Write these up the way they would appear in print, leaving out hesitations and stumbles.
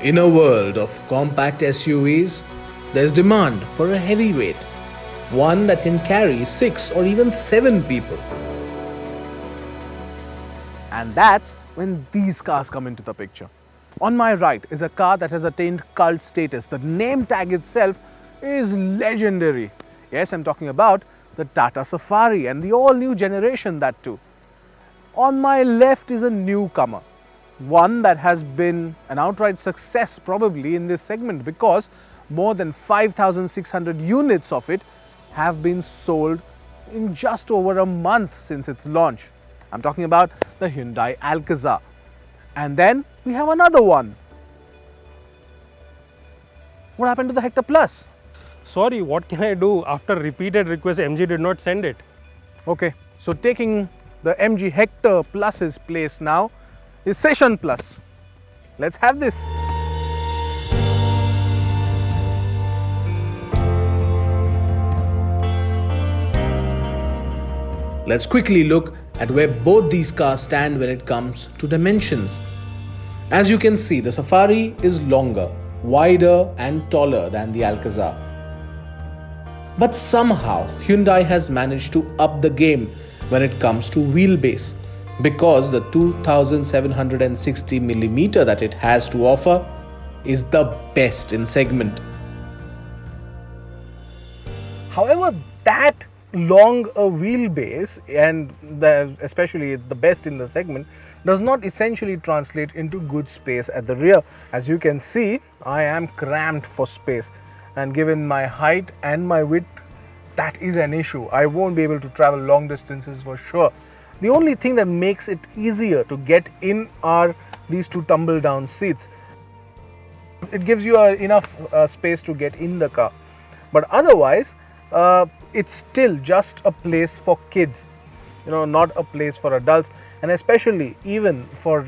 In a world of compact SUVs, there's demand for a heavyweight, one that can carry 6 or even 7 people. And that's when these cars come into the picture. On my right is a car that has attained cult status. The name tag itself is legendary. Yes, I'm talking about the Tata Safari and the all-new generation, that too. On my left is a newcomer, one that has been an outright success probably in this segment because more than 5,600 units of it have been sold in just over a month since its launch. I'm talking about the Hyundai Alcazar. And then we have another one. What happened to the Hector Plus? Sorry, what can I do? After repeated requests, MG did not send it. Okay, so taking the MG Hector Plus's place now is Session Plus. Let's have this. Let's quickly look at where both these cars stand when it comes to dimensions. As you can see, the Safari is longer, wider and taller than the Alcazar. But somehow Hyundai has managed to up the game when it comes to wheelbase, because the 2760mm that it has to offer is the best in segment. However, that long a wheelbase and especially the best in the segment does not essentially translate into good space at the rear. As you can see, I am cramped for space, and given my height and my width, that is an issue. I won't be able to travel long distances for sure. The only thing that makes it easier to get in are these two tumble down seats. It gives you enough space to get in the car, but otherwise it's still just a place for kids, not a place for adults, and especially even for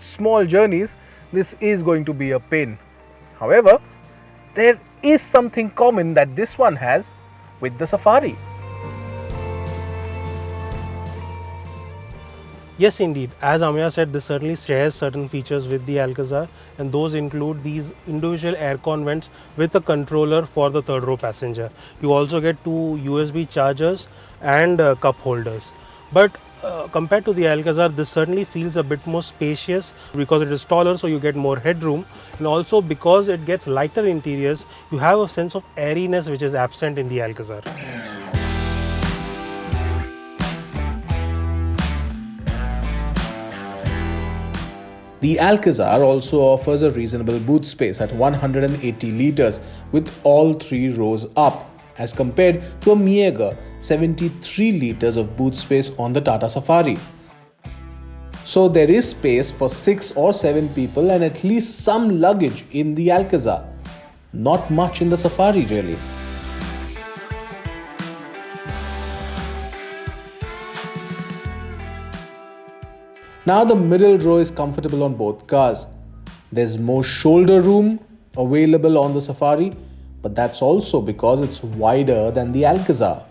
small journeys this is going to be a pain. However, there is something common that this one has with the Safari. Yes, indeed. As Amya said, this certainly shares certain features with the Alcazar, and those include these individual aircon vents with a controller for the third row passenger. You also get two USB chargers and cup holders. But compared to the Alcazar, this certainly feels a bit more spacious because it is taller, so you get more headroom, and also because it gets lighter interiors, you have a sense of airiness which is absent in the Alcazar. The Alcazar also offers a reasonable boot space at 180 litres with all 3 rows up, as compared to a meager 73 litres of boot space on the Tata Safari. So there is space for 6 or 7 people and at least some luggage in the Alcazar. Not much in the Safari really. Now the middle row is comfortable on both cars. There's more shoulder room available on the Safari, but that's also because it's wider than the Alcazar.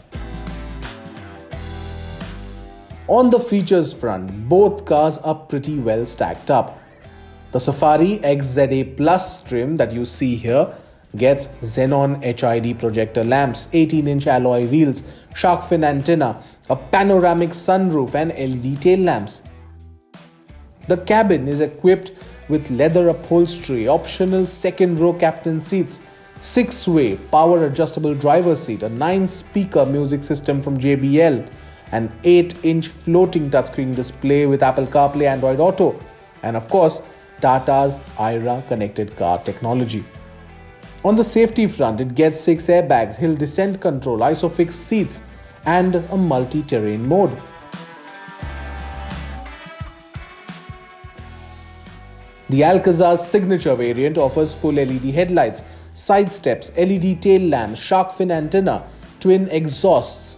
On the features front, both cars are pretty well stacked up. The Safari XZA Plus trim that you see here gets xenon HID projector lamps, 18-inch alloy wheels, shark fin antenna, a panoramic sunroof and LED tail lamps. The cabin is equipped with leather upholstery, optional second row captain seats, 6-way power adjustable driver's seat, a 9-speaker music system from JBL, an 8-inch floating touchscreen display with Apple CarPlay, Android Auto, and of course Tata's IRA connected car technology. On the safety front, it gets 6 airbags, hill descent control, ISOFIX seats and a multi-terrain mode. The Alcazar's signature variant offers full LED headlights, side steps, LED tail lamps, shark fin antenna, twin exhausts.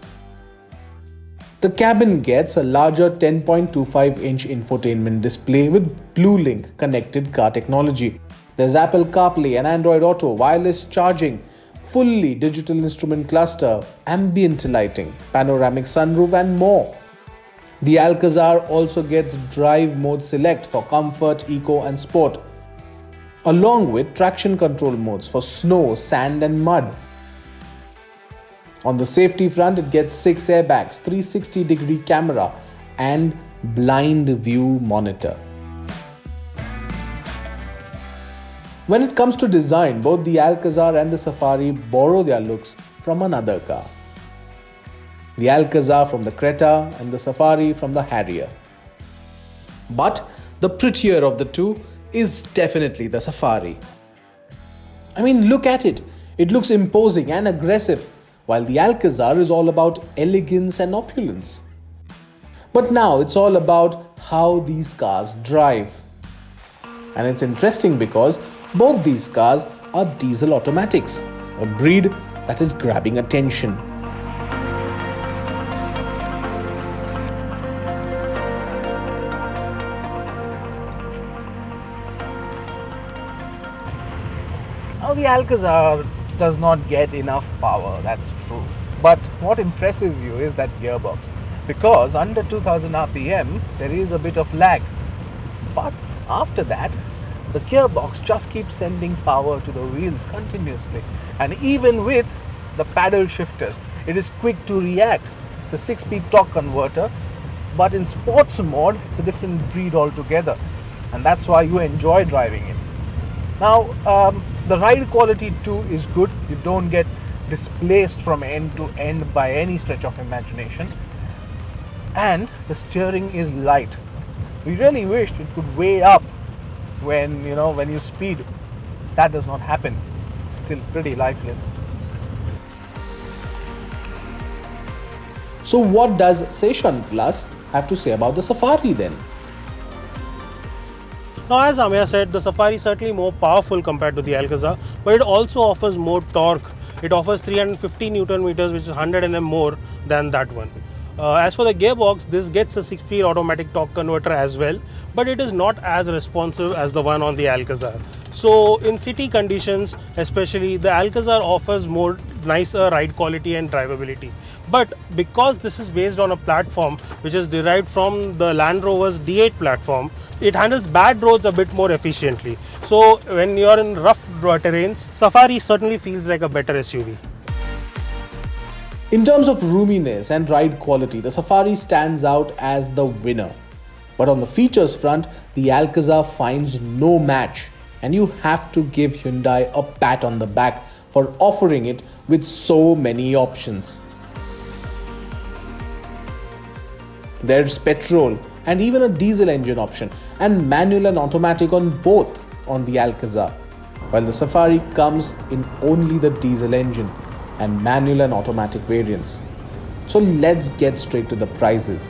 The cabin gets a larger 10.25-inch infotainment display with BlueLink connected car technology. There's Apple CarPlay and Android Auto, wireless charging, fully digital instrument cluster, ambient lighting, panoramic sunroof and more. The Alcazar also gets drive mode select for comfort, eco and sport, along with traction control modes for snow, sand and mud. On the safety front, it gets 6 airbags, 360-degree camera and blind view monitor. When it comes to design, both the Alcazar and the Safari borrow their looks from another car. The Alcazar from the Creta and the Safari from the Harrier. But the prettier of the two is definitely the Safari. I mean, look at it. It looks imposing and aggressive, while the Alcazar is all about elegance and opulence. But now it's all about how these cars drive. And it's interesting because both these cars are diesel automatics, a breed that is grabbing attention. Now the Alcazar does not get enough power, that's true. But what impresses you is that gearbox, because under 2000 RPM there is a bit of lag. But after that, the gearbox just keeps sending power to the wheels continuously. And even with the paddle shifters, it is quick to react. It's a 6-speed torque converter, but in sports mode, it's a different breed altogether. And that's why you enjoy driving it. Now, the ride quality too is good. You don't get displaced from end to end by any stretch of imagination. And the steering is light. We really wished it could weigh up when you speed. That does not happen. It's still pretty lifeless. So what does Session Plus have to say about the Safari then? Now, as Amya said, the Safari is certainly more powerful compared to the Alcazar, but it also offers more torque. It offers 350 Newton meters, which is 100 Nm more than that one. As for the gearbox, this gets a 6-speed automatic torque converter as well, but it is not as responsive as the one on the Alcazar. So in city conditions especially, the Alcazar offers more nicer ride quality and drivability. But because this is based on a platform which is derived from the Land Rover's D8 platform, it handles bad roads a bit more efficiently. So when you're in rough terrains, Safari certainly feels like a better SUV. In terms of roominess and ride quality, the Safari stands out as the winner. But on the features front, the Alcazar finds no match, and you have to give Hyundai a pat on the back for offering it with so many options. There's petrol and even a diesel engine option, and manual and automatic on both on the Alcazar, while the Safari comes in only the diesel engine and manual and automatic variants. So let's get straight to the prices.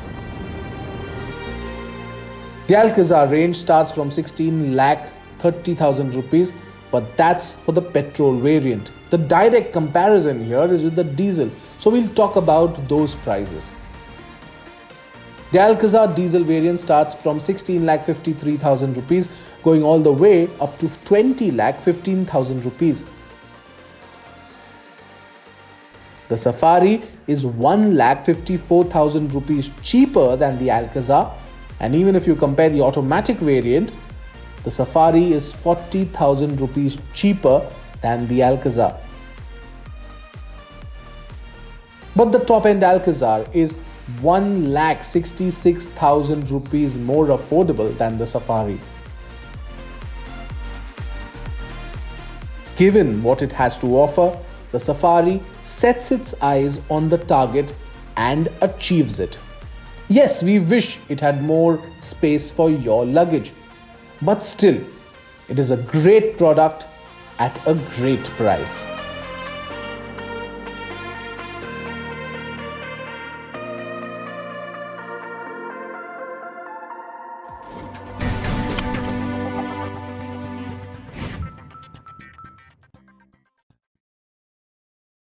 The Alcazar range starts from 16 lakh 30,000 rupees, but that's for the petrol variant. The direct comparison here is with the diesel, so we'll talk about those prices. The Alcazar diesel variant starts from 16 lakh 53,000 rupees, going all the way up to 20 lakh 15,000 rupees. The Safari is 1 lakh 54,000 rupees cheaper than the Alcazar, and even if you compare the automatic variant, the Safari is 40,000 rupees cheaper than the Alcazar. But the top-end Alcazar is 1 lakh 66,000 rupees more affordable than the Safari. Given what it has to offer, the Safari sets its eyes on the target and achieves it. Yes, we wish it had more space for your luggage, but still, it is a great product at a great price.